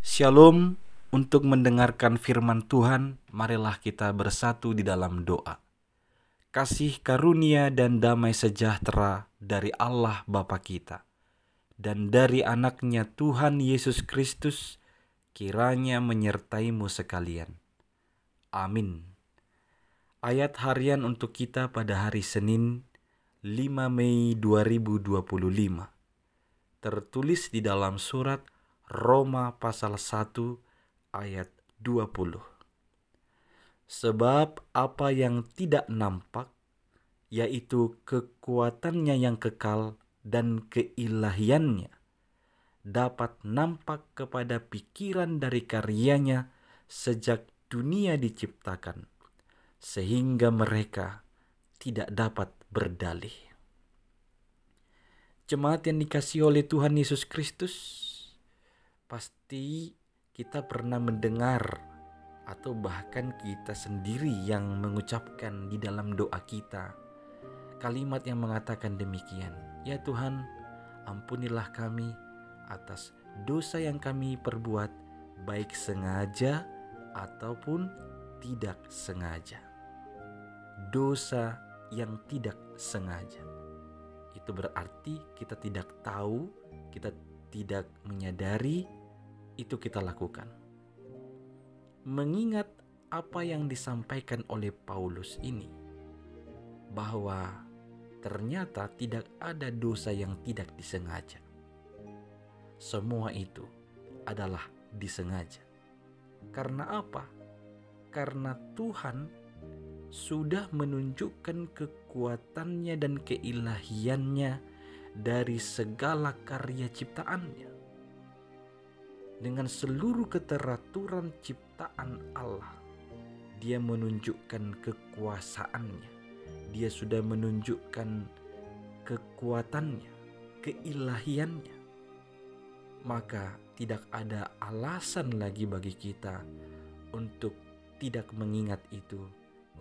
Shalom. Untuk mendengarkan firman Tuhan, marilah kita bersatu di dalam doa. Kasih karunia dan damai sejahtera dari Allah Bapa kita dan dari anaknya Tuhan Yesus Kristus kiranya menyertaimu sekalian. Amin. Ayat harian untuk kita pada hari Senin 5 Mei 2025 tertulis di dalam surat Roma pasal 1 ayat 20. Sebab apa yang tidak nampak, yaitu kekuatannya yang kekal dan keilahiannya, dapat nampak kepada pikiran dari karyanya sejak dunia diciptakan, sehingga mereka tidak dapat berdalih. Jemaat yang dikasihi oleh Tuhan Yesus Kristus, pasti kita pernah mendengar atau bahkan kita sendiri yang mengucapkan di dalam doa kita kalimat yang mengatakan demikian. Ya Tuhan, ampunilah kami atas dosa yang kami perbuat, baik sengaja ataupun tidak sengaja. Dosa yang tidak sengaja. Itu berarti kita tidak tahu, kita tidak menyadari itu kita lakukan. Mengingat apa yang disampaikan oleh Paulus ini, bahwa ternyata tidak ada dosa yang tidak disengaja. Semua itu adalah disengaja. Karena apa? Karena Tuhan sudah menunjukkan kekuatannya dan keilahiannya dari segala karya ciptaannya. Dengan seluruh keteraturan ciptaan Allah, Dia menunjukkan kekuasaannya. Dia sudah menunjukkan kekuatannya, keilahiannya. Maka tidak ada alasan lagi bagi kita untuk tidak mengingat itu,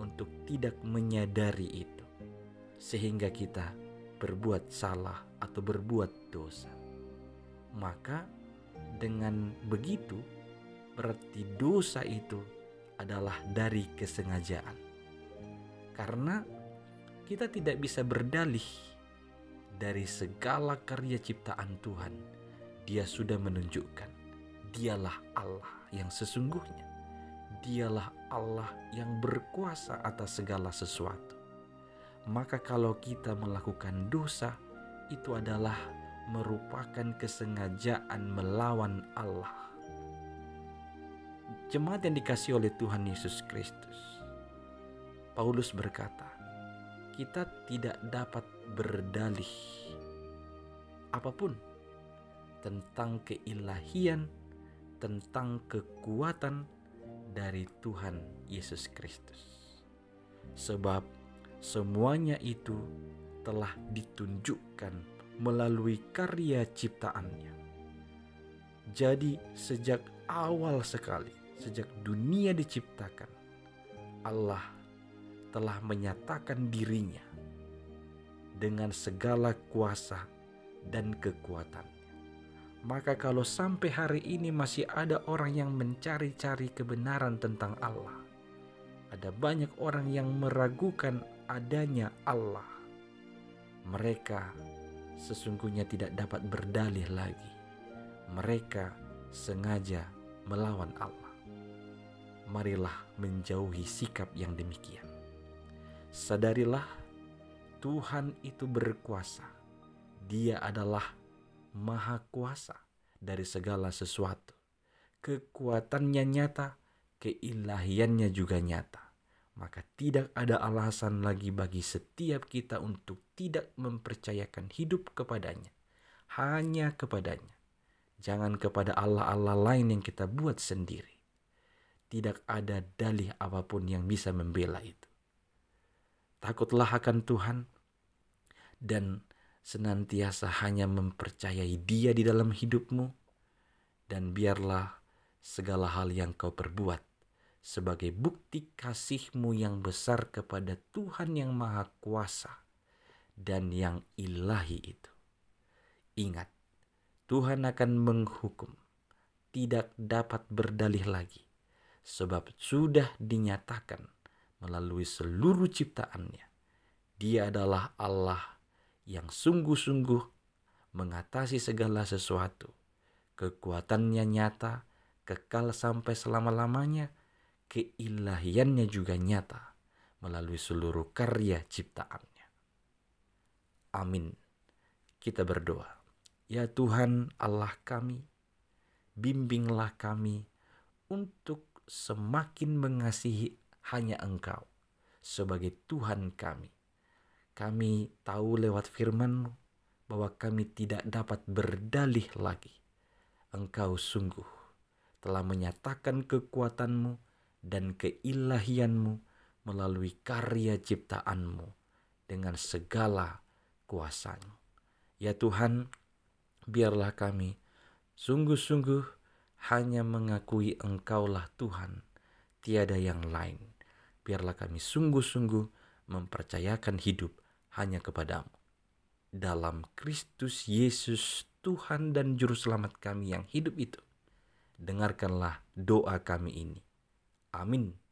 untuk tidak menyadari itu, sehingga kita berbuat salah atau berbuat dosa. Maka dengan begitu berarti dosa itu adalah dari kesengajaan. Karena kita tidak bisa berdalih dari segala karya ciptaan Tuhan. Dia sudah menunjukkan Dialah Allah yang sesungguhnya. Dialah Allah yang berkuasa atas segala sesuatu. Maka kalau kita melakukan dosa, itu adalah merupakan kesengajaan melawan Allah. Jemaat yang dikasihi oleh Tuhan Yesus Kristus, Paulus berkata, kita tidak dapat berdalih apapun tentang keilahian, tentang kekuatan dari Tuhan Yesus Kristus. Sebab semuanya itu telah ditunjukkan melalui karya ciptaannya. Jadi sejak awal sekali, sejak dunia diciptakan, Allah telah menyatakan dirinya dengan segala kuasa dan kekuatan. Maka kalau sampai hari ini masih ada orang yang mencari-cari kebenaran tentang Allah, ada banyak orang yang meragukan adanya Allah, mereka sesungguhnya tidak dapat berdalih lagi. Mereka sengaja melawan Allah. Marilah menjauhi sikap yang demikian. Sadarilah Tuhan itu berkuasa. Dia adalah Maha kuasa dari segala sesuatu. Kekuatannya nyata, keilahiannya juga nyata. Maka tidak ada alasan lagi bagi setiap kita untuk tidak mempercayakan hidup kepadanya. Hanya kepadanya. Jangan kepada Allah-Allah lain yang kita buat sendiri. Tidak ada dalih apapun yang bisa membela itu. Takutlah akan Tuhan dan senantiasa hanya mempercayai Dia di dalam hidupmu, dan biarlah segala hal yang kau perbuat sebagai bukti kasih-Mu yang besar kepada Tuhan yang Maha Kuasa dan yang ilahi itu. Ingat, Tuhan akan menghukum tidak dapat berdalih lagi, sebab sudah dinyatakan melalui seluruh ciptaannya. Dia adalah Allah yang sungguh-sungguh mengatasi segala sesuatu. Kekuatannya nyata, kekal sampai selama-lamanya. Keilahiannya juga nyata melalui seluruh karya ciptaannya. Amin. Kita berdoa. Ya Tuhan Allah kami, bimbinglah kami untuk semakin mengasihi hanya Engkau sebagai Tuhan kami. Kami tahu lewat firman-Mu bahwa kami tidak dapat berdalih lagi. Engkau sungguh telah menyatakan kekuatan-Mu dan keilahian-Mu melalui karya ciptaan-Mu dengan segala kuasa-Mu. Ya Tuhan, biarlah kami sungguh-sungguh hanya mengakui Engkaulah Tuhan, tiada yang lain. Biarlah kami sungguh-sungguh mempercayakan hidup hanya kepadamu. Dalam Kristus Yesus, Tuhan dan Juru Selamat kami yang hidup itu, dengarkanlah doa kami ini. Amin.